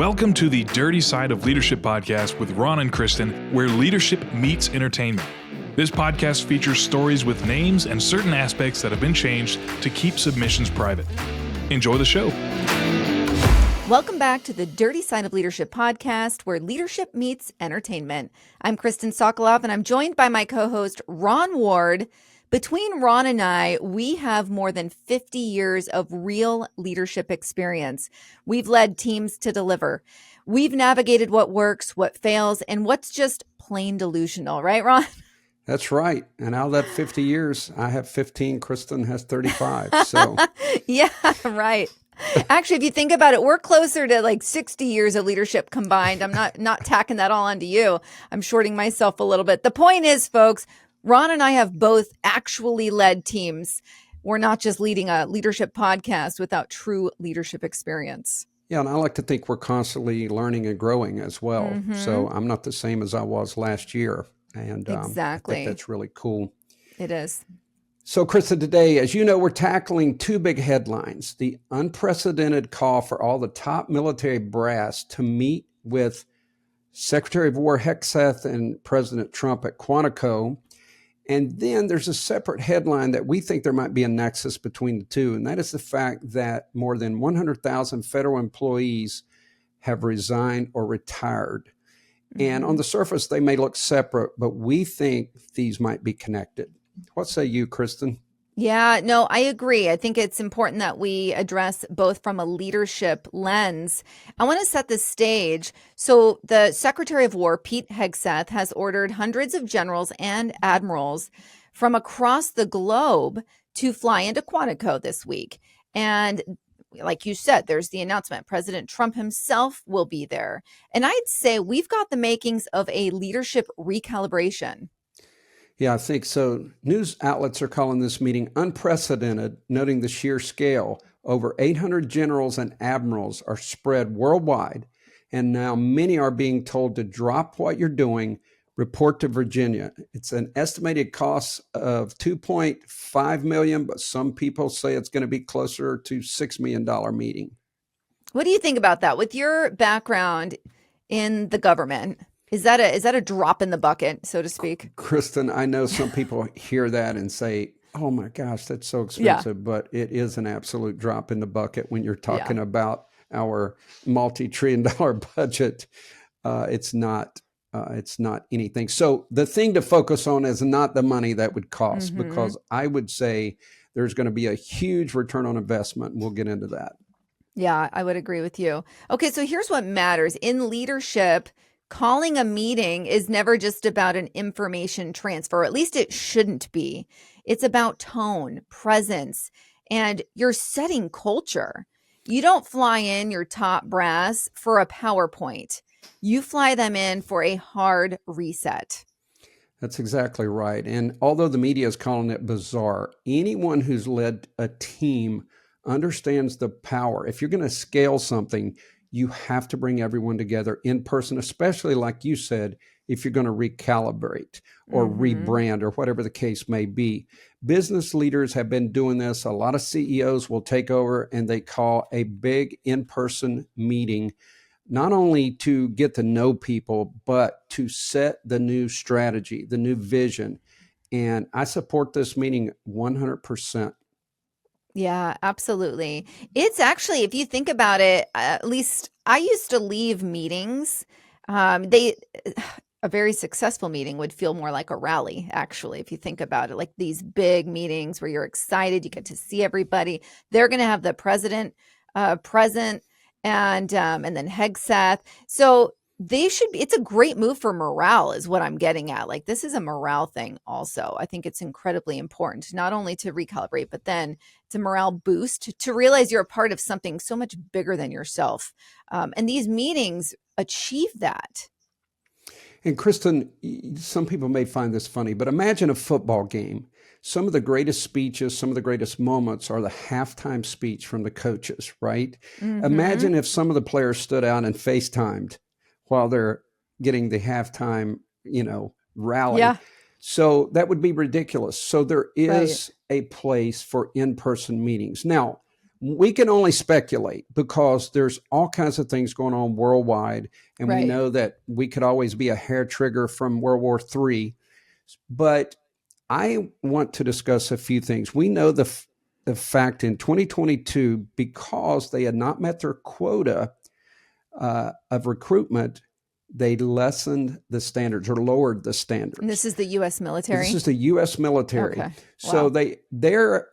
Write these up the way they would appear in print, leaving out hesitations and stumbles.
Welcome to the Dirty Side of Leadership podcast with Ron and Kristin, where leadership meets entertainment. This podcast features stories with names and certain aspects that have been changed to keep submissions private. Enjoy the show. Welcome back to the Dirty Side of Leadership podcast, where leadership meets entertainment. I'm Kristin Sokoloff, and I'm joined by my co-host, Ron Ward. Between Ron and I, we have more than 50 years of real leadership experience. We've led teams to deliver. We've navigated what works, what fails, and what's just plain delusional. Right, Ron? That's right. And out of that 50 years, I have 15. Kristin has 35. So yeah, right. Actually, if you think about it, we're closer to like 60 years of leadership combined. I'm not tacking that all onto you. I'm shorting myself a little bit. The point is, folks, Ron and I have both actually led teams. We're not just leading a leadership podcast without true leadership experience. Yeah, and I like to think we're constantly learning and growing as well. Mm-hmm. So I'm not the same as I was last year. And exactly. I think that's really cool. It is. So, Kristin, today, as you know, we're tackling two big headlines: the unprecedented call for all the top military brass to meet with Secretary of War Hegseth and President Trump at Quantico. And then there's a separate headline that we think there might be a nexus between the two, and that is the fact that more than 100,000 federal employees have resigned or retired. Mm-hmm. And on the surface, they may look separate, but we think these might be connected. What say you, Kristin? Yeah, no, I agree. I think it's important that we address both from a leadership lens. I want to set the stage. So the Secretary of War, Pete Hegseth, has ordered hundreds of generals and admirals from across the globe to fly into Quantico this week. And like you said, there's the announcement. President Trump himself will be there. And I'd say we've got the makings of a leadership recalibration. Yeah, I think so. News outlets are calling this meeting unprecedented, noting the sheer scale. Over 800 generals and admirals are spread worldwide, and now many are being told to drop what you're doing, report to Virginia. It's an estimated cost of $2.5 million, but some people say it's going to be closer to $6 million meeting. What do you think about that? With your background in the government, is that a drop in the bucket, so to speak? Kristin, I know some people hear that and say, oh my gosh, that's so expensive, but it is an absolute drop in the bucket when you're talking about our multi-trillion-dollar budget. It's not anything. So the thing to focus on is not the money that would cost, because I would say there's going to be a huge return on investment. We'll get into that. Yeah, I would agree with you. Okay, so here's what matters. In leadership, calling a meeting is never just about an information transfer, or at least it shouldn't be. It's about tone, presence, and you're setting culture. You don't fly in your top brass for a PowerPoint. You fly them in for a hard reset. That's exactly right. And although the media is calling it bizarre, anyone who's led a team understands the power. If you're going to scale something, you have to bring everyone together in person, especially like you said, if you're going to recalibrate or rebrand or whatever the case may be. Business leaders have been doing this. A lot of CEOs will take over and they call a big in-person meeting, not only to get to know people, but to set the new strategy, the new vision. And I support this meeting 100%. Yeah, absolutely. It's actually, if you think about it, at least I used to leave meetings. A very successful meeting would feel more like a rally, actually, if you think about it, like these big meetings where you're excited, you get to see everybody. They're going to have the president present and then Hegseth. So they should be, it's a great move for morale is what I'm getting at. Like this is a morale thing also. I think it's incredibly important, not only to recalibrate, but then it's a morale boost to realize you're a part of something so much bigger than yourself. And these meetings achieve that. And Kristin, some people may find this funny, but imagine a football game. Some of the greatest speeches, some of the greatest moments are the halftime speech from the coaches, right? Imagine if some of the players stood out and FaceTimed while they're getting the halftime, rally. Yeah. So that would be ridiculous. So there is a place for in-person meetings. Now, we can only speculate because there's all kinds of things going on worldwide. And we Right. know that we could always be a hair trigger from World War III. But I want to discuss a few things. We know the fact in 2022, because they had not met their quota of recruitment, they lessened the standards or lowered the standards. And this is the U.S. military? This is the U.S. military. Okay. So Wow. their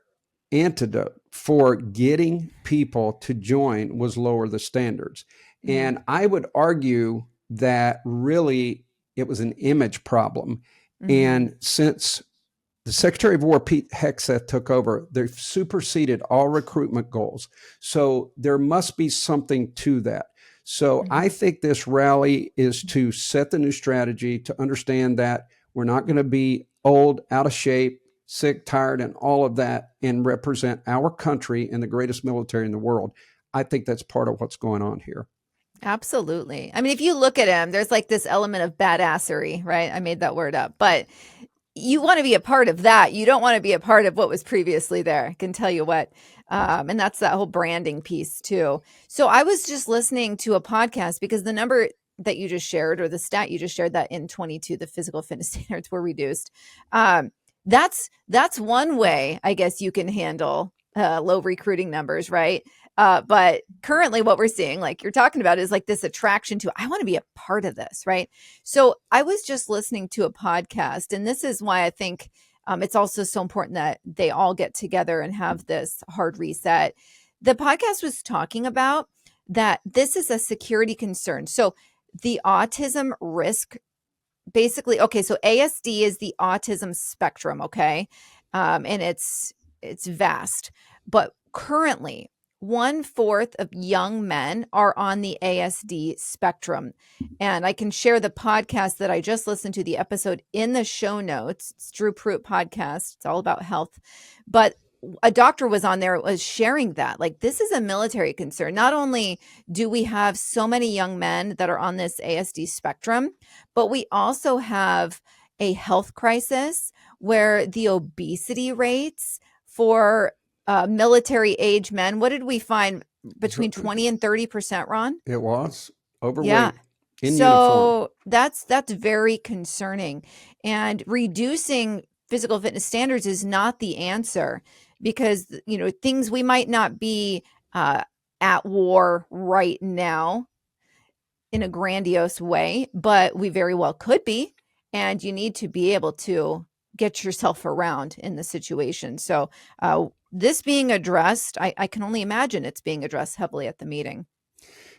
antidote for getting people to join was lower the standards. Mhm. And I would argue that really it was an image problem. Mhm. And since the Secretary of War, Pete Hegseth, took over, they've superseded all recruitment goals. So there must be something to that. So Mhm. I think this rally is to set the new strategy, to understand that we're not going to be old, out of shape, sick, tired, and all of that, and represent our country and the greatest military in the world. I think that's part of what's going on here. Absolutely. I mean, if you look at him, there's like this element of badassery, right? I made that word up, but you want to be a part of that. You don't want to be a part of what was previously there. I can tell you what. And that's that whole branding piece too. So I was just listening to a podcast because the number that you just shared, or the stat you just shared, that in 22, the physical fitness standards were reduced. That's one way, I guess, you can handle low recruiting numbers, right? But currently what we're seeing, like you're talking about, is like this attraction to, I want to be a part of this, right? So I was just listening to a podcast, and this is why I think it's also so important that they all get together and have this hard reset. The podcast was talking about that this is a security concern. So the autism risk, basically, okay, so ASD is the autism spectrum, okay? And it's vast. But currently, 1/4 of young men are on the ASD spectrum. And I can share the podcast that I just listened to, the episode, in the show notes. It's Drew Pruitt podcast. It's all about health. But a doctor was on there, was sharing that, like, this is a military concern. Not only do we have so many young men that are on this ASD spectrum, but we also have a health crisis where the obesity rates for military age men, what did we find? Between 20 and 30%, Ron? It was overweight. Yeah. In uniform. So that's very concerning. And reducing physical fitness standards is not the answer, because, you know, things, we might not be at war right now in a grandiose way, but we very well could be. And you need to be able to get yourself around in the situation. So this being addressed, I can only imagine it's being addressed heavily at the meeting.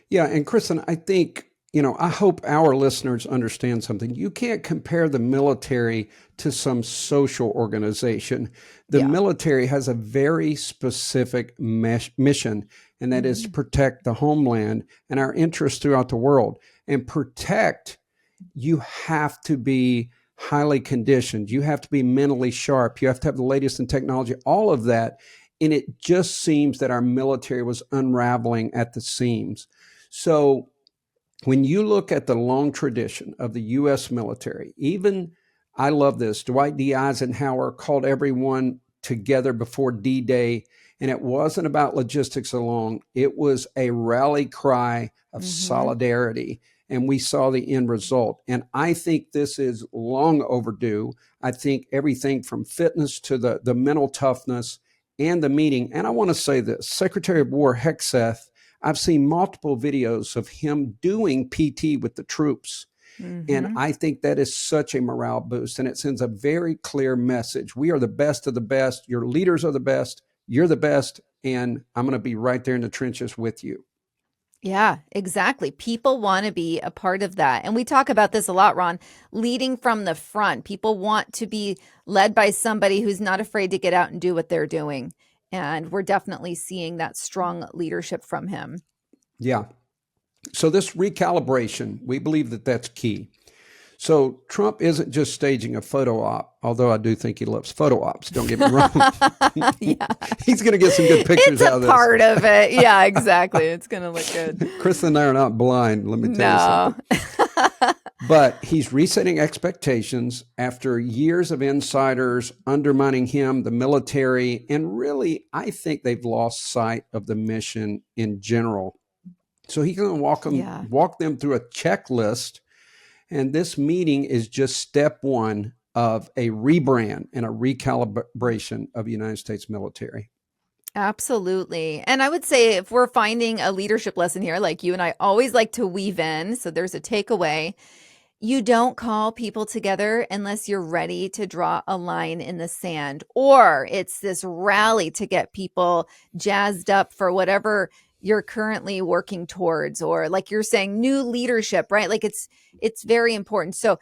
Yeah. And Kristin, I think, you know, I hope our listeners understand something. You can't compare the military to some social organization. The military has a very specific mission, and that is to protect the homeland and our interests throughout the world. And protect, you have to be highly conditioned. You have to be mentally sharp. You have to have the latest in technology, all of that. And it just seems that our military was unraveling at the seams. So when you look at the long tradition of the U.S. military, even, I love this, Dwight D. Eisenhower called everyone together before D-Day, and it wasn't about logistics alone. It was a rally cry of solidarity, and we saw the end result. And I think this is long overdue. I think everything from fitness to the mental toughness and the meeting. And I want to say this, Secretary of War Hegseth, I've seen multiple videos of him doing PT with the troops. And I think that is such a morale boost. And it sends a very clear message. We are the best of the best. Your leaders are the best. You're the best. And I'm going to be right there in the trenches with you. Yeah, exactly. People want to be a part of that. And we talk about this a lot, Ron, leading from the front. People want to be led by somebody who's not afraid to get out and do what they're doing. And we're definitely seeing that strong leadership from him. Yeah. So this recalibration, we believe that that's key. So Trump isn't just staging a photo op, although I do think he loves photo ops. Don't get me wrong. Yeah. He's going to get some good pictures out of this. It's a part of it. Yeah, exactly. It's going to look good. Kristin and I are not blind. Let me tell you something. But he's resetting expectations after years of insiders undermining him, the military, and really, I think they've lost sight of the mission in general. So he's going to Yeah. walk them through a checklist, and this meeting is just step one of a rebrand and a recalibration of the United States military. Absolutely. And I would say if we're finding a leadership lesson here, like you and I always like to weave in, so there's a takeaway. You don't call people together unless you're ready to draw a line in the sand, or it's this rally to get people jazzed up for whatever you're currently working towards, or like you're saying, new leadership, right? Like it's very important. So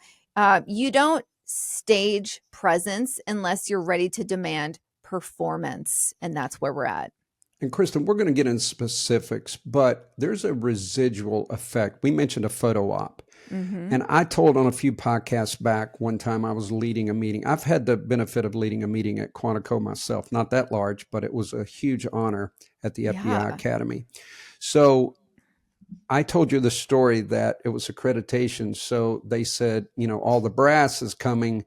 you don't stage presence unless you're ready to demand performance, and that's where we're at. And Kristin, we're going to get into specifics, but there's a residual effect. We mentioned a photo op. Mm-hmm. And I told on a few podcasts back one time I was leading a meeting. I've had the benefit of leading a meeting at Quantico myself, not that large, but it was a huge honor at the FBI Academy. So I told you the story that it was accreditation. So they said, all the brass is coming,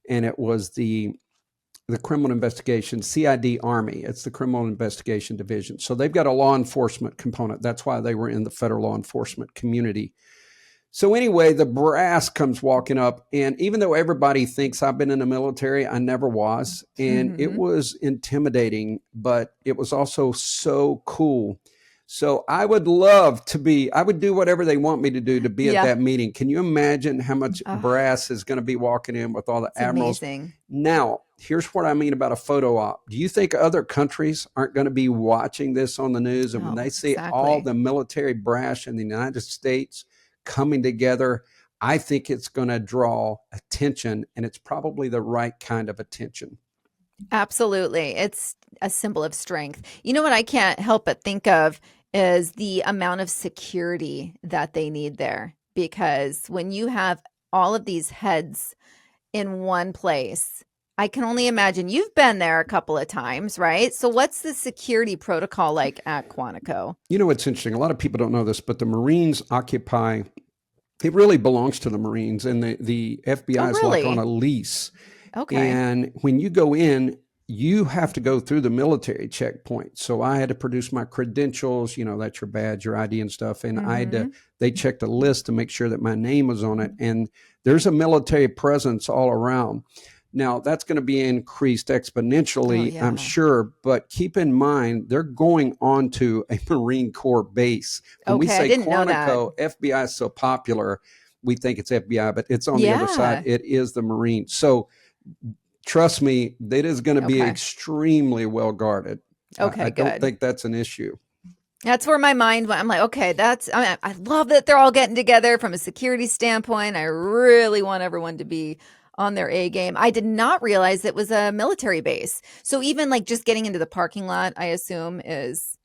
and it was the criminal investigation, CID Army. It's the criminal investigation division. So they've got a law enforcement component. That's why they were in the federal law enforcement community. So anyway, the brass comes walking up, and even though everybody thinks I've been in the military, I never was. And it was intimidating, but it was also so cool. So I would do whatever they want me to do to be at that meeting. Can you imagine how much brass is going to be walking in with all the admirals? Amazing. Now, here's what I mean about a photo op. Do you think other countries aren't going to be watching this on the news? And when they see all the military brass in the United States coming together, I think it's going to draw attention, and it's probably the right kind of attention. Absolutely. It's a symbol of strength. You know what I can't help but think of is the amount of security that they need there. Because when you have all of these heads in one place, I can only imagine you've been there a couple of times, right? So what's the security protocol like at Quantico? It's interesting. A lot of people don't know this, but the Marines occupy, it really belongs to the Marines, and the FBI is like on a lease. Okay. And when you go in, you have to go through the military checkpoint. So I had to produce my credentials, that's your badge, your ID and stuff. And they checked a list to make sure that my name was on it. And there's a military presence all around. Now, that's going to be increased exponentially, I'm sure. But keep in mind, they're going onto a Marine Corps base. When we say Quantico, FBI is so popular, we think it's FBI, but it's on the other side. It is the Marines. So trust me, it is going to be extremely well guarded. I don't think that's an issue. That's where my mind went. I'm like, okay, I love that they're all getting together from a security standpoint. I really want everyone to be on their A game. I did not realize it was a military base. So even like just getting into the parking lot, I assume is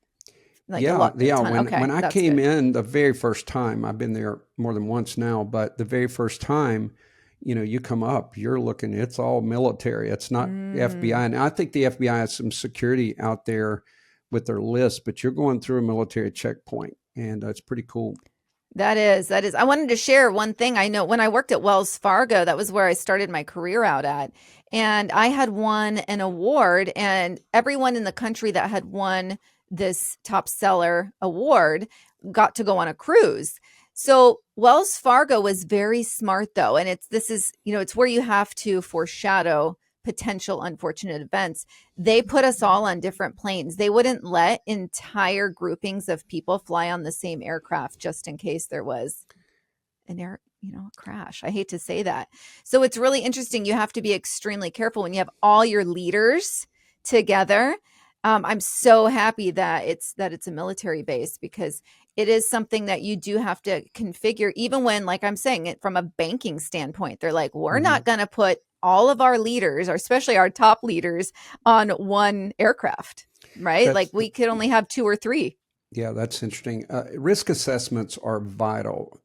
like when I came in the very first time, I've been there more than once now, but the very first time, you come up, you're looking, it's all military. It's not FBI. And I think the FBI has some security out there with their list, but you're going through a military checkpoint, and it's pretty cool. That is. I wanted to share one thing. I know when I worked at Wells Fargo, that was where I started my career out at. And I had won an award, and everyone in the country that had won this top seller award got to go on a cruise. So Wells Fargo was very smart though. And it's where you have to foreshadow potential unfortunate events. They put us all on different planes. They wouldn't let entire groupings of people fly on the same aircraft just in case there was a crash. I hate to say that. So it's really interesting. You have to be extremely careful when you have all your leaders together. I'm so happy that it's a military base, because it is something that you do have to configure, even when, like I'm saying, it from a banking standpoint, they're like, we're not going to put all of our leaders, or especially our top leaders, on one aircraft, right? Like we could only have 2 or 3. Yeah, that's interesting. Risk assessments are vital.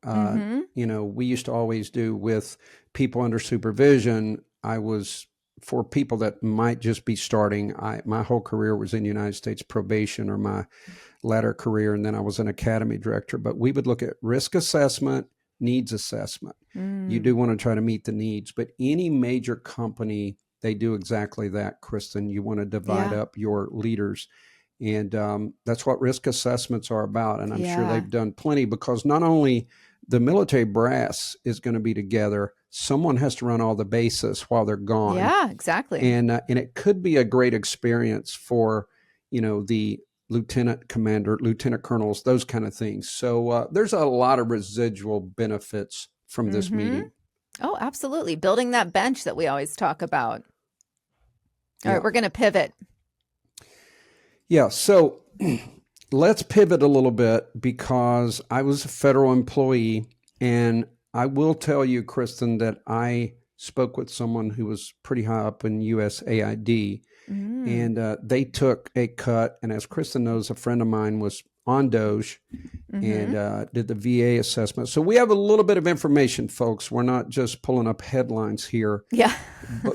We used to always do with people under supervision. For people that might just be starting, my whole career was in United States probation, or my latter career, and then I was an academy director. But we would look at risk assessment, needs assessment. You do Mm. want to try to meet the needs, but any major company, they do exactly that, Kristen. You want to divide Yeah. up your leaders. And that's what risk assessments are about. And I'm sure Yeah. they've done plenty, because not only the military brass is going to be together, someone has to run all the bases while they're gone. Yeah, exactly. And it could be a great experience for, the lieutenant commander, lieutenant colonels, those kind of things. So there's a lot of residual benefits from this Mm-hmm. meeting. Oh, absolutely. Building that bench that we always talk about. All Yeah. right, we're going to pivot. Yeah. So let's pivot a little bit, because I was a federal employee, and I will tell you, Kristen, that I spoke with someone who was pretty high up in USAID, Mm. and they took a cut. And as Kristen knows, a friend of mine was on Doge Mm-hmm. and did the VA assessment. So we have a little bit of information, folks. We're not just pulling up headlines here. Yeah.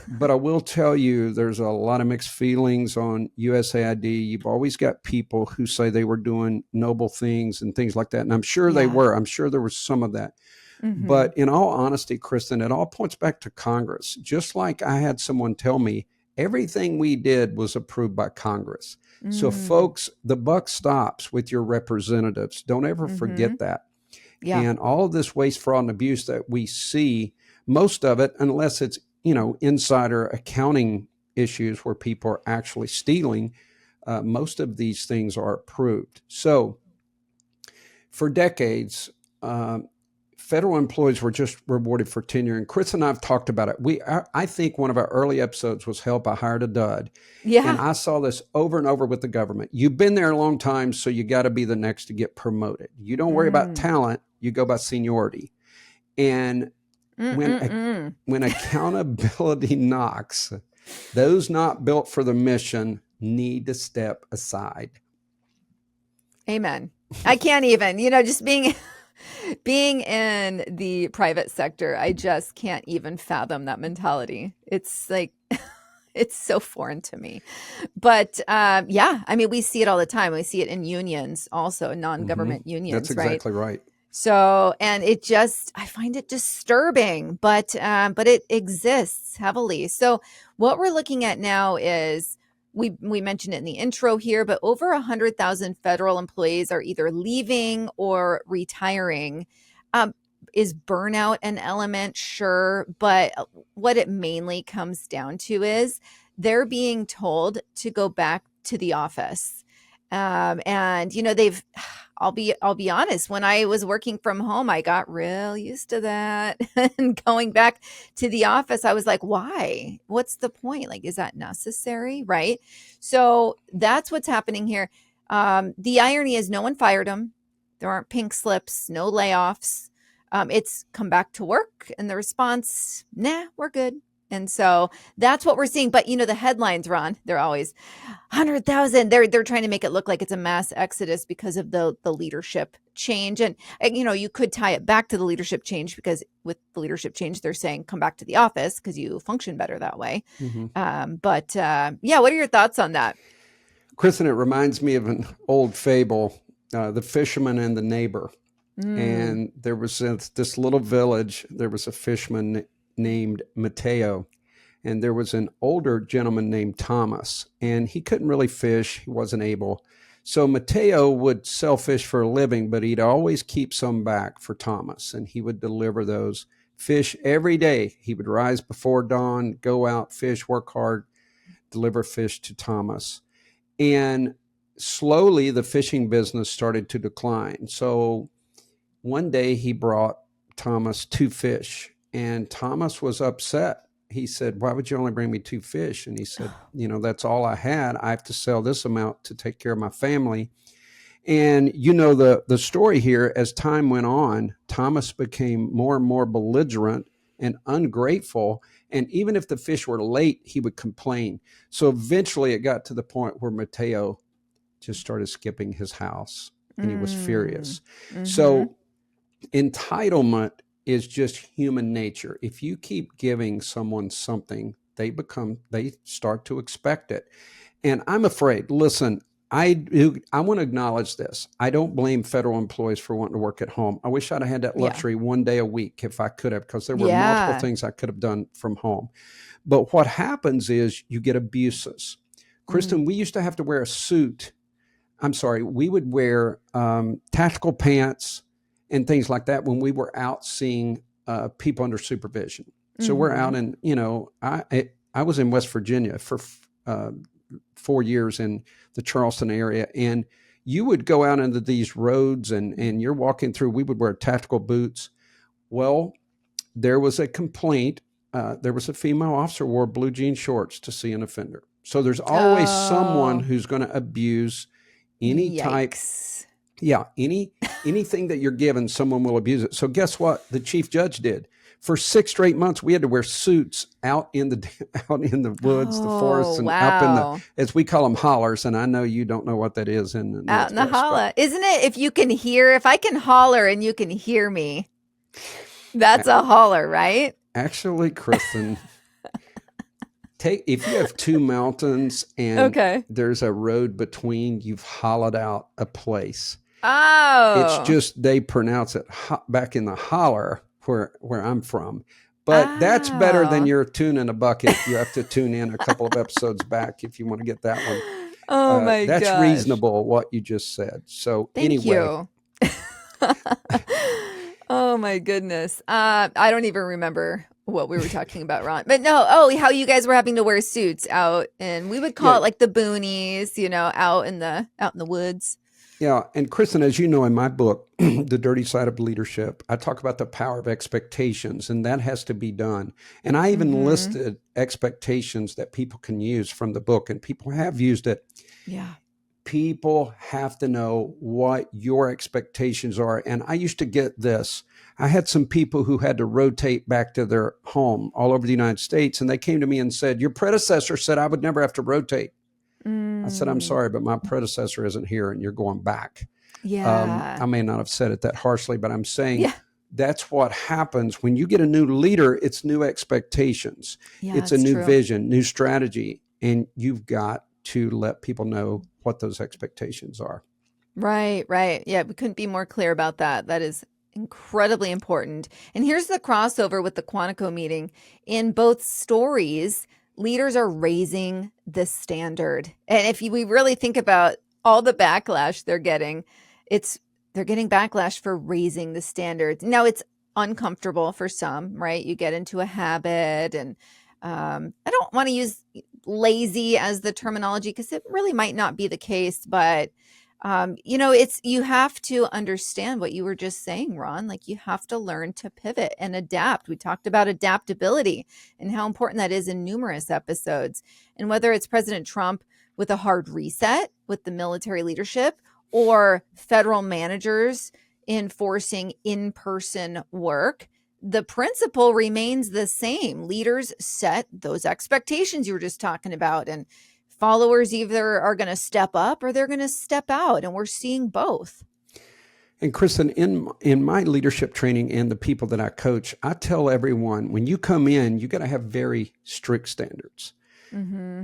But I will tell you, there's a lot of mixed feelings on USAID. You've always got people who say they were doing noble things and things like that. And I'm sure they Yeah. were. I'm sure there was some of that. Mm-hmm. But in all honesty, Kristen, it all points back to Congress. Just like I had someone tell me, everything we did was approved by Congress. So, Mm. folks, the buck stops with your representatives. Don't ever Mm-hmm. forget that. Yeah. And all of this waste, fraud, and abuse that we see, most of it, unless it's, insider accounting issues where people are actually stealing, most of these things are approved. So for decades, federal employees were just rewarded for tenure. And Chris and I have talked about it. I think one of our early episodes was Help, I Hired a Dud. And Yeah. I saw this over and over with the government. You've been there a long time, so you got to be the next to get promoted. You don't worry about Mm. talent, you go by seniority. And Mm-mm-mm. when accountability knocks, those not built for the mission need to step aside. Amen. I can't even, just being in the private sector, I just can't even fathom that mentality. It's like, it's so foreign to me. But yeah, I mean, we see it all the time. We see it in unions also, non-government unions, That's right? exactly right. So, and I find it disturbing, but it exists heavily. So what we're looking at now is, we mentioned it in the intro here, but over 100,000 federal employees are either leaving or retiring. Is burnout an element? Sure. But what it mainly comes down to is they're being told to go back to the office. And I'll be honest, when I was working from home, I got real used to that. And going back to the office, I was like, why? What's the point? Like, is that necessary? Right. So that's what's happening here. The irony is no one fired them. There aren't pink slips, no layoffs. It's come back to work. And the response, nah, we're good. And so that's what we're seeing. But the headlines, Ron, they're always 100,000. They're trying to make it look like it's a mass exodus because of the leadership change. And you could tie it back to the leadership change, because with the leadership change, they're saying come back to the office because you function better that way. But yeah, what are your thoughts on that? Kristen, it reminds me of an old fable, The Fisherman and the Neighbor. And there was this little village. There was a fisherman named Mateo, and there was an older gentleman named Thomas, and he couldn't really fish. He wasn't able. So Mateo would sell fish for a living, but he'd always keep some back for Thomas, and he would deliver those fish every day. He would rise before dawn, go out, fish, work hard, deliver fish to Thomas. And slowly the fishing business started to decline. So one day he brought Thomas 2 fish, and Thomas was upset. He said, why would you only bring me 2 fish? And he said, that's all I had. I have to sell this amount to take care of my family. And the story here, as time went on, Thomas became more and more belligerent and ungrateful. And even if the fish were late, he would complain. So eventually it got to the point where Mateo just started skipping his house, and he was furious. Mm-hmm. So entitlement is just human nature. If you keep giving someone something, they start to expect it. And I'm afraid, listen, I want to acknowledge this. I don't blame federal employees for wanting to work at home. I wish I'd have had that Yeah. luxury one day a week if I could have, because there were Yeah. multiple things I could have done from home. But what happens is you get abuses. Kristin, we used to have to wear a suit. I'm sorry, we would wear tactical pants and things like that when we were out seeing people under supervision. So we're out in, I was in West Virginia for 4 years in the Charleston area, and you would go out into these roads and you're walking through, we would wear tactical boots. Well, there was a complaint. There was a female officer wore blue jean shorts to see an offender. So there's always someone who's going to abuse any type. Yeah. Anything that you're given, someone will abuse it. So guess what? The chief judge did. For 6 straight months, we had to wear suits out in the woods, the forests, and up in the, as we call them, hollers. And I know you don't know what that is in the out in the holler. Isn't it? If I can holler and you can hear me, that's a holler, right? Actually, Kristin, if you have 2 mountains and there's a road between, you've hollowed out a place. Oh, it's just they pronounce it back in the holler where I'm from. But that's better than your tune in a bucket. You have to tune in a couple of episodes back if you want to get that one. Oh my gosh. That's reasonable what you just said. So Thank you. Oh my goodness. I don't even remember what we were talking about, Ron. But no, how you guys were having to wear suits out, and we would call it like the boonies, out in the woods. Yeah. And Kristin, as you know, in my book, The Dirty Side of Leadership, I talk about the power of expectations, and that has to be done. And I even listed expectations that people can use from the book, and people have used it. Yeah. People have to know what your expectations are. And I used to get this. I had some people who had to rotate back to their home all over the United States, and they came to me and said, your predecessor said I would never have to rotate. I said, I'm sorry, but my predecessor isn't here and you're going back. Yeah. I may not have said it that harshly, but I'm saying that's what happens when you get a new leader. It's new expectations. Yeah, it's a new vision, new strategy, and you've got to let people know what those expectations are. Right. Yeah, we couldn't be more clear about that. That is incredibly important. And here's the crossover with the Quantico meeting. In both stories, leaders are raising the standard. And if we really think about all the backlash they're getting, they're getting backlash for raising the standards. Now, it's uncomfortable for some, right? You get into a habit, and I don't want to use lazy as the terminology because it really might not be the case, but you have to understand what you were just saying, Ron. Like, you have to learn to pivot and adapt. We talked about adaptability and how important that is in numerous episodes. And whether it's President Trump with a hard reset with the military leadership, or federal managers enforcing in-person work, the principle remains the same. Leaders set those expectations you were just talking about, and followers either are going to step up or they're going to step out, and we're seeing both. And Kristin, in my leadership training and the people that I coach, I tell everyone, when you come in, you got to have very strict standards.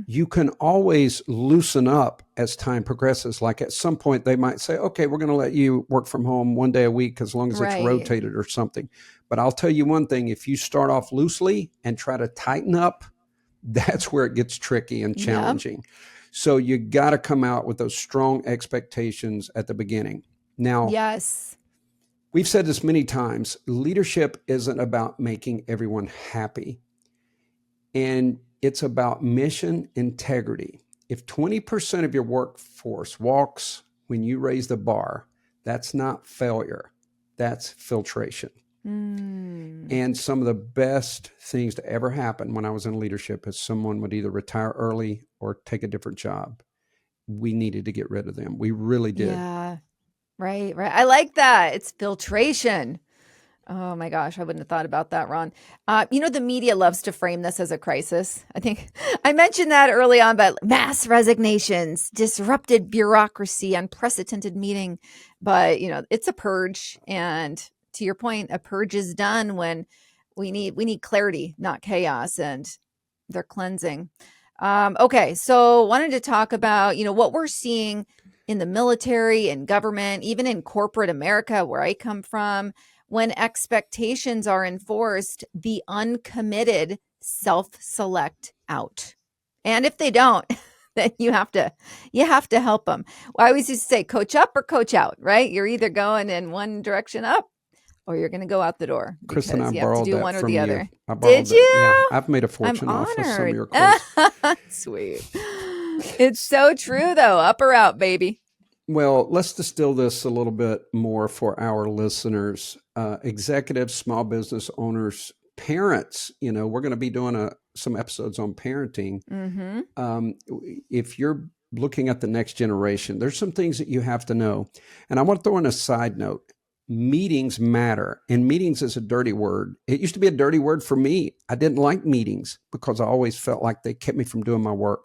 You can always loosen up as time progresses. Like at some point they might say, okay, we're going to let you work from home 1 day a week as long as it's rotated or something. But I'll tell you one thing, if you start off loosely and try to tighten up, that's where it gets tricky and challenging. So you got to come out with those strong expectations at the beginning. Now, we've said this many times, leadership isn't about making everyone happy. And it's about mission integrity. If 20% of your workforce walks when you raise the bar, that's not failure, that's filtration. And some of the best things to ever happen when I was in leadership is someone would either retire early or take a different job. We needed to get rid of them. We really did. Yeah, right. I like that. It's filtration. Oh my gosh, I wouldn't have thought about that, Ron. The media loves to frame this as a crisis. I think I mentioned that early on, but mass resignations, disrupted bureaucracy, unprecedented meeting. But, it's a purge. And to your point, a purge is done when we need clarity, not chaos, and they're cleansing. Okay, so wanted to talk about, what we're seeing in the military and government, even in corporate America, where I come from, when expectations are enforced, the uncommitted self-select out. And if they don't, then you have to help them. Well, I always used to say, coach up or coach out, right? You're either going in one direction up or you're going to go out the door Kristen, I because you have to borrowed do that one or from the you. other. I borrowed Did that. Yeah, you? I've made a I'm fortune off of some of honored. your quotes. Sweet. It's so true, though. Up or out, baby. Well, let's distill this a little bit more for our listeners, executives, small business owners, parents. We're going to be doing some episodes on parenting. Mm-hmm. If you're looking at the next generation, there's some things that you have to know. And I want to throw in a side note. Meetings matter. And meetings is a dirty word. It used to be a dirty word for me. I didn't like meetings because I always felt like they kept me from doing my work.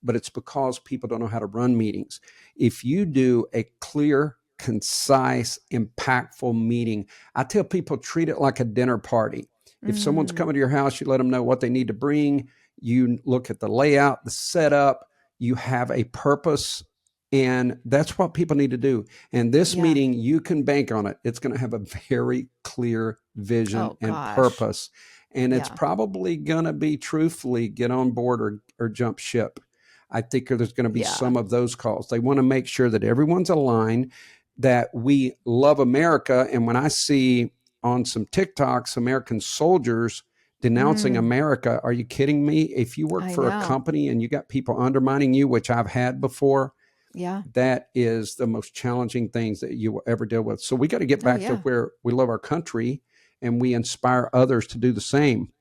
But it's because people don't know how to run meetings. If you do a clear, concise, impactful meeting, I tell people treat it like a dinner party. If someone's coming to your house, you let them know what they need to bring. You look at the layout, the setup, you have a purpose. And that's what people need to do. And this Yeah. meeting, you can bank on it. It's going to have a very clear vision Oh, and gosh. purpose. And it's Yeah. probably going to be truthfully get on board or jump ship. I think there's going to be Yeah. some of those calls. They want to make sure that everyone's aligned, that we love America. And when I see on some TikToks, American soldiers denouncing America, are you kidding me? If you work I for a know. company and you got people undermining you, which I've had before, Yeah. that is the most challenging things that you will ever deal with. So we got to get back to where we love our country and we inspire others to do the same.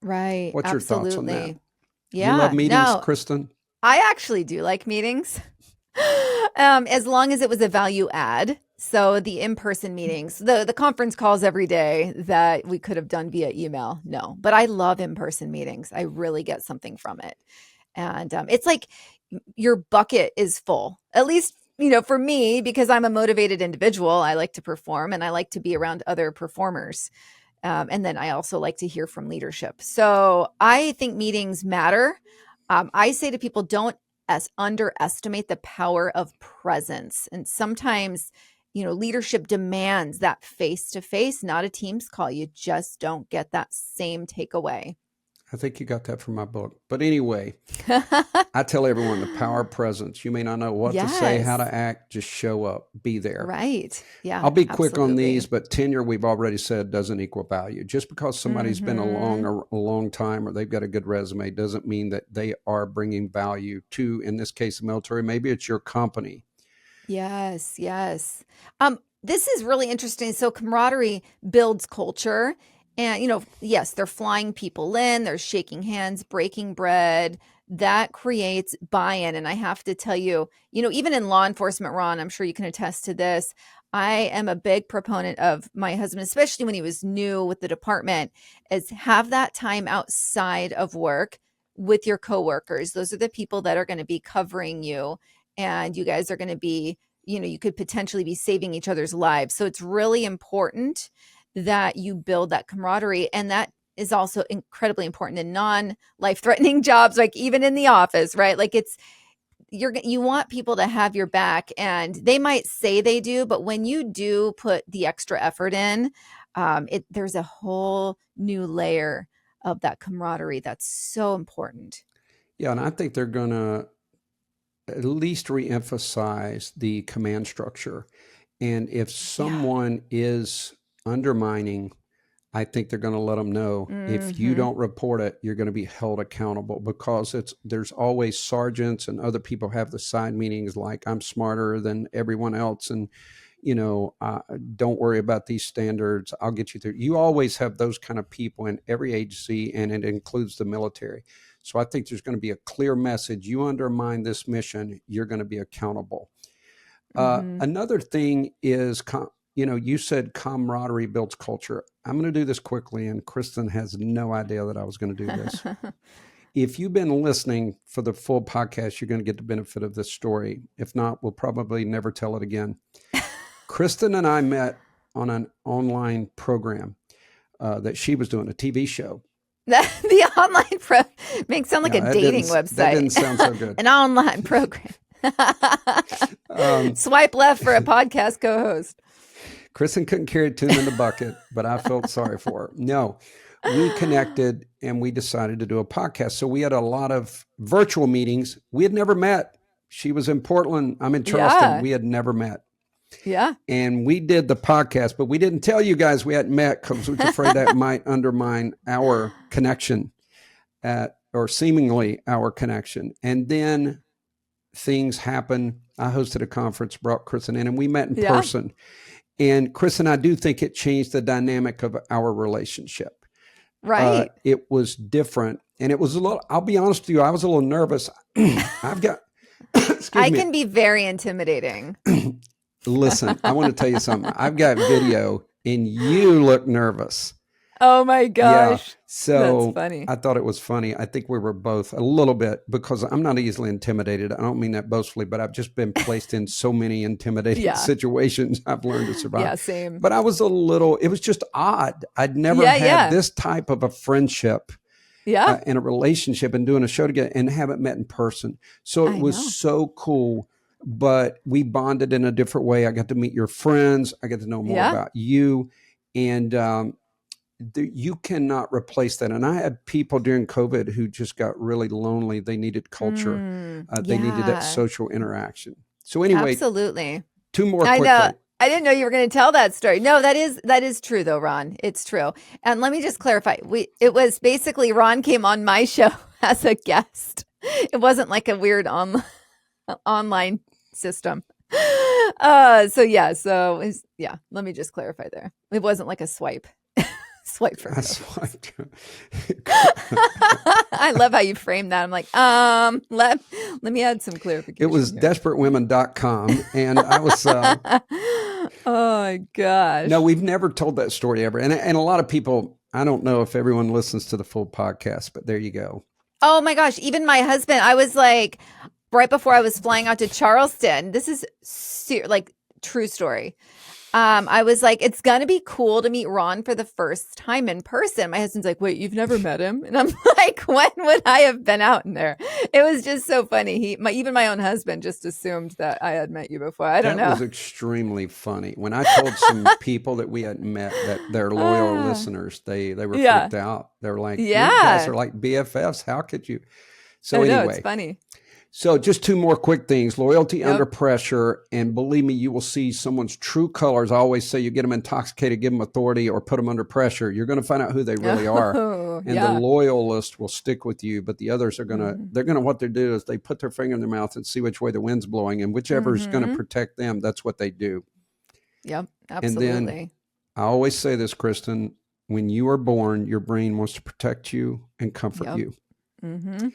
Right. What's your thoughts on that? Absolutely. You love Yeah. meetings, No, Kristen? I actually do like meetings. As long as it was a value add. So the in-person meetings, the conference calls every day that we could have done via email. No, but I love in-person meetings. I really get something from it. And it's like your bucket is full, at least, for me, because I'm a motivated individual. I like to perform and I like to be around other performers. And then I also like to hear from leadership. So I think meetings matter. I say to people, don't underestimate the power of presence. And sometimes, leadership demands that face-to-face, not a Teams call. You just don't get that same takeaway. I think you got that from my book. But anyway, I tell everyone the power of presence. You may not know what to say, how to act, just show up, be there. Right. Yeah. I'll be quick on absolutely. these, but tenure, we've already said, doesn't equal value. Just because somebody's been a long time or they've got a good resume doesn't mean that they are bringing value to, in this case, the military. Maybe it's your company. Yes, yes. This is really interesting. So camaraderie builds culture. And, yes, they're flying people in, they're shaking hands, breaking bread. That creates buy-in. And I have to tell you, even in law enforcement, Ron, I'm sure you can attest to this. I am a big proponent of my husband, especially when he was new with the department, is have that time outside of work with your coworkers. Those are the people that are going to be covering you. And you guys are going to be, you could potentially be saving each other's lives. So it's really important that you build that camaraderie. And that is also incredibly important in non-life-threatening jobs, like even in the office, right? Like you want people to have your back, and they might say they do, but when you do put the extra effort in, there's a whole new layer of that camaraderie that's so important. Yeah, and I think they're going to at least reemphasize the command structure. And if someone is undermining, I think they're going to let them know if you don't report it, you're going to be held accountable, because there's always sergeants and other people have the side meetings like, I'm smarter than everyone else. And, don't worry about these standards. I'll get you through. You always have those kind of people in every agency, and it includes the military. So I think there's going to be a clear message. You undermine this mission, you're going to be accountable. Another thing is, you said camaraderie builds culture. I'm going to do this quickly, and Kristen has no idea that I was going to do this. If you've been listening for the full podcast, you're going to get the benefit of this story. If not, we'll probably never tell it again. Kristen and I met on an online program that she was doing, a TV show. The online pro makes sound like No, a dating that website. didn't sound so good. An online program. Swipe left for a podcast co-host. Kristen couldn't carry a tune in the bucket, but I felt sorry for her. No, we connected and we decided to do a podcast. So we had a lot of virtual meetings. We had never met. She was in Portland. I'm in Charleston. Yeah. We had never met. Yeah. And we did the podcast, but we didn't tell you guys we hadn't met because we were afraid that might undermine our connection or seemingly our connection. And then things happened. I hosted a conference, brought Kristen in, and we met in person. And Kristen, I do think it changed the dynamic of our relationship. Right. It was different. And it was a little, I'll be honest with you, I was a little nervous. I've got, I can be very intimidating. Listen, I want to tell you something. I've got video and you look nervous. Oh my gosh. Yeah. So that's funny. I thought it was funny. I think we were both a little bit, because I'm not easily intimidated. I don't mean that boastfully, but I've just been placed in so many intimidating situations. I've learned to survive. Yeah, same. But I was a little, it was just odd. I'd never had this type of a friendship in a relationship and doing a show together and haven't met in person. So it was so cool. But we bonded in a different way. I got to meet your friends. I got to know more about you. And you cannot replace that. And I had people during COVID who just got really lonely. They needed culture. They needed that social interaction. So anyway, absolutely. Two more quickly. I know. I didn't know you were going to tell that story. No, that is true though, Ron. It's true. And let me just clarify. It was basically Ron came on my show as a guest. It wasn't like a weird online system. Let me just clarify there. It wasn't like a swipe for I swiped. I love how you framed that. I'm like, let me add some clarification. It was desperatewomen.com and I was oh my gosh. No, we've never told that story ever. And a lot of people, I don't know if everyone listens to the full podcast, but there you go. Oh my gosh, even my husband, I was like, right before I was flying out to Charleston, this is true story. I was like, it's going to be cool to meet Ron for the first time in person. My husband's like, wait, you've never met him? And I'm like, when would I have been out in there? It was just so funny. Even my own husband just assumed that I had met you before. I don't know. That was extremely funny. When I told some people that we hadn't met, that they're loyal listeners, they were freaked out. They were like, you guys are like BFFs. How could you? So anyway, it's funny. So just two more quick things. Loyalty under pressure. And believe me, you will see someone's true colors. I always say you get them intoxicated, give them authority, or put them under pressure. You're going to find out who they really are. And the loyalist will stick with you, but the others are going to, they're going to, what they do is they put their finger in their mouth and see which way the wind's blowing, and whichever is going to protect them, that's what they do. Yep, absolutely. And then I always say this, Kristen, when you are born, your brain wants to protect you and comfort you. Mm-hmm.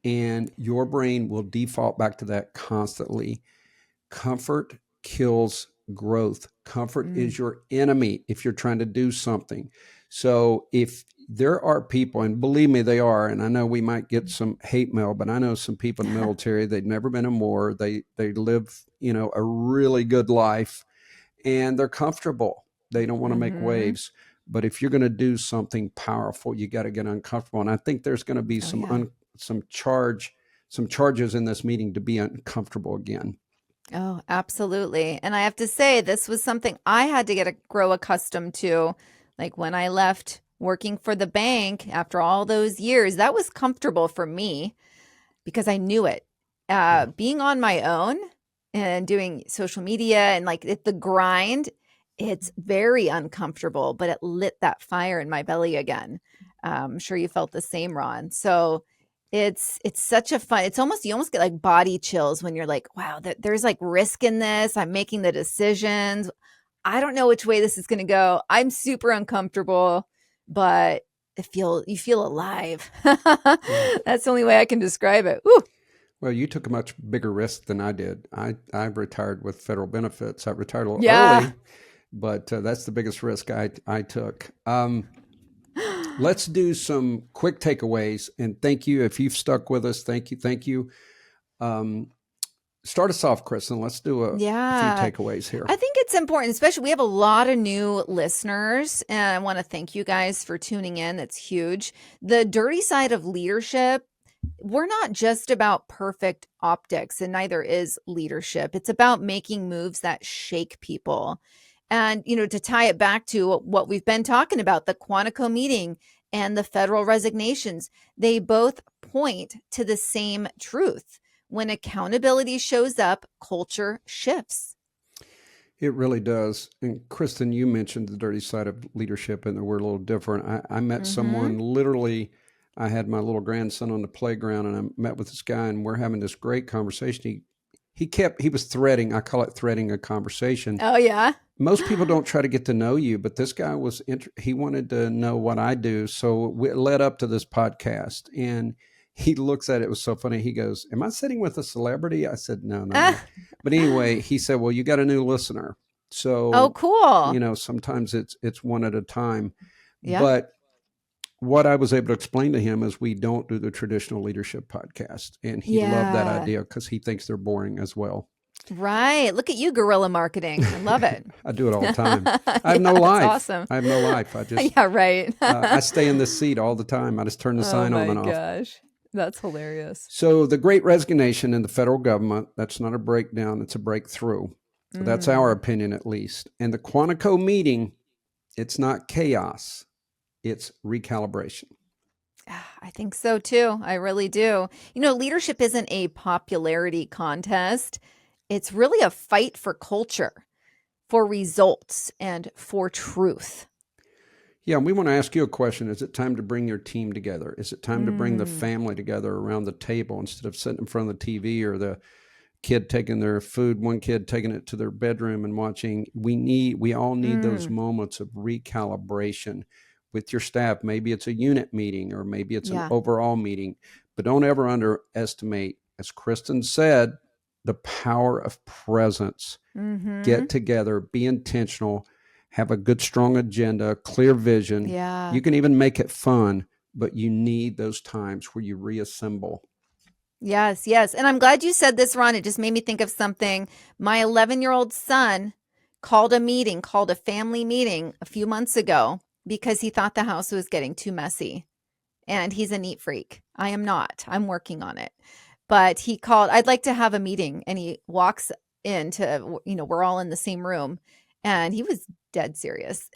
And your brain will default back to that constantly. Comfort kills growth. Comfort is your enemy if you're trying to do something. So if there are people, and believe me, they are, and I know we might get some hate mail, but I know some people in the military, they've never been in war. They live, a really good life, and they're comfortable. They don't want to make waves. But if you're going to do something powerful, you got to get uncomfortable. And I think there's going to be some charges in this meeting to be uncomfortable again. Oh, absolutely. And I have to say, this was something I had to grow accustomed to. Like when I left working for the bank after all those years, that was comfortable for me because I knew it. Being on my own and doing social media and the grind, it's very uncomfortable, but it lit that fire in my belly again. I'm sure you felt the same, Ron. So it's such a fun, you almost get like body chills when you're like, wow, there's like risk in this. I'm making the decisions. I don't know which way this is going to go. I'm super uncomfortable, but you feel alive. That's the only way I can describe it. Woo. Well, you took a much bigger risk than I did. I retired with federal benefits. I retired a little early, but that's the biggest risk I took. Let's do some quick takeaways, and thank you if you've stuck with us. Thank you. start us off, Kristen. Let's do a few takeaways here. I think it's important, especially we have a lot of new listeners, and I want to thank you guys for tuning in. That's huge. The dirty side of leadership, we're not just about perfect optics, and neither is leadership. It's about making moves that shake people. And, to tie it back to what we've been talking about, the Quantico meeting and the federal resignations, they both point to the same truth. When accountability shows up, culture shifts. It really does. And Kristen, you mentioned the dirty side of leadership and that we're a little different. I met someone literally, I had my little grandson on the playground and I met with this guy and we're having this great conversation. He was threading, I call it threading a conversation. Oh, yeah. Most people don't try to get to know you, but this guy he wanted to know what I do. So it led up to this podcast and he looks at it. It was so funny. He goes, "Am I sitting with a celebrity?" I said, No. But anyway, he said, "Well, you got a new listener." So, oh, cool. Sometimes it's one at a time. Yeah. But what I was able to explain to him is we don't do the traditional leadership podcast. And he loved that idea because he thinks they're boring as well. Right. Look at you, guerrilla marketing. I love it. I do it all the time. I have no life. That's awesome. I have no life. I just, yeah, right. I stay in this seat all the time. I just turn the sign on and off. Oh my gosh. That's hilarious. So the Great Resignation in the federal government, that's not a breakdown, it's a breakthrough. So that's our opinion at least. And the Quantico meeting, it's not chaos, it's recalibration. I think so too. I really do. Leadership isn't a popularity contest. It's really a fight for culture, for results, and for truth. Yeah, we want to ask you a question. Is it time to bring your team together? Is it time to bring the family together around the table instead of sitting in front of the TV or the kid taking their food, one kid taking it to their bedroom and watching? We all need those moments of recalibration with your staff. Maybe it's a unit meeting or maybe it's an overall meeting, but don't ever underestimate, as Kristen said, the power of presence. Get together, be intentional, have a good, strong agenda, clear vision. Yeah. You can even make it fun, but you need those times where you reassemble. Yes, yes. And I'm glad you said this, Ron. It just made me think of something. My 11-year-old son called a family meeting a few months ago because he thought the house was getting too messy. And he's a neat freak. I am not. I'm working on it. But he called, "I'd like to have a meeting." And he walks into, we're all in the same room. And he was dead serious.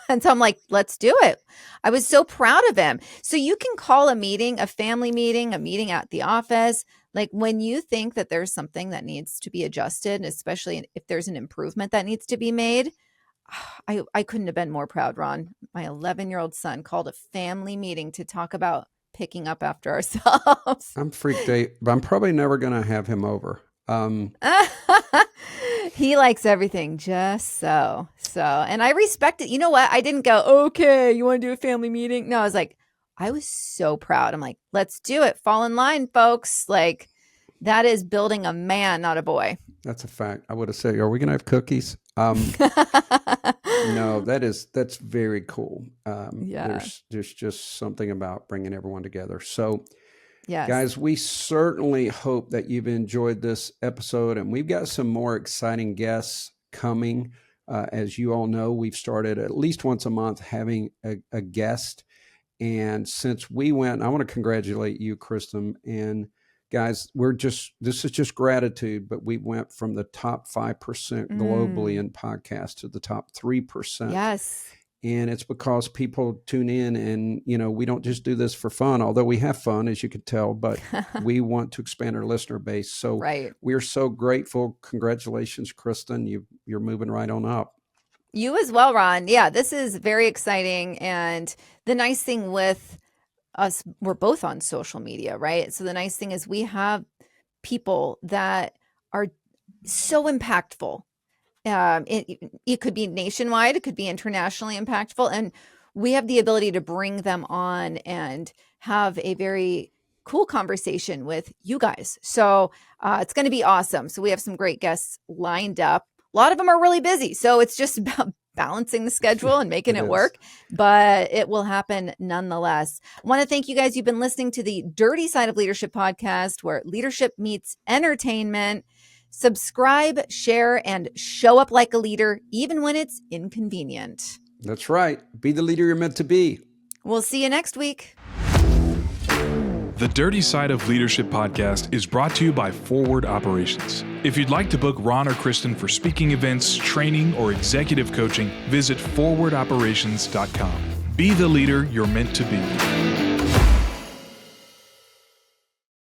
And so I'm like, let's do it. I was so proud of him. So you can call a meeting, a family meeting, a meeting at the office. Like when you think that there's something that needs to be adjusted, especially if there's an improvement that needs to be made. I couldn't have been more proud, Ron. My 11-year-old son called a family meeting to talk about picking up after ourselves. I'm freaked out, but I'm probably never going to have him over. He likes everything just so. And I respect it. You know what? I didn't go, "Okay, you want to do a family meeting?" No, I was so proud. I'm like, let's do it. Fall in line, folks. Like that is building a man, not a boy. That's a fact. I would have said, "Are we going to have cookies?" No, that's very cool. There's just something about bringing everyone together. So, yes. Guys, we certainly hope that you've enjoyed this episode, and we've got some more exciting guests coming. As you all know, we've started at least once a month having a guest. And since we went, I want to congratulate you, Kristen. And guys, this is just gratitude, but we went from the top 5% globally in podcasts to the top 3%. Yes. And it's because people tune in and, we don't just do this for fun, although we have fun, as you could tell, but we want to expand our listener base. So we're so grateful. Congratulations, Kristen. You're moving right on up. You as well, Ron. Yeah, this is very exciting. And the nice thing with us, we're both on social media, right? So the nice thing is we have people that are so impactful. It could be nationwide, it could be internationally impactful, and we have the ability to bring them on and have a very cool conversation with you guys. So it's going to be awesome. So we have some great guests lined up. A lot of them are really busy, so it's just about balancing the schedule and making it work, but it will happen nonetheless. I want to thank you guys. You've been listening to the Dirty Side of Leadership podcast, where leadership meets entertainment. Subscribe, share, and show up like a leader, even when it's inconvenient. That's right. Be the leader you're meant to be. We'll see you next week. The Dirty Side of Leadership podcast is brought to you by Forward Operations. If you'd like to book Ron or Kristin for speaking events, training, or executive coaching, visit forwardoperations.com. Be the leader you're meant to be.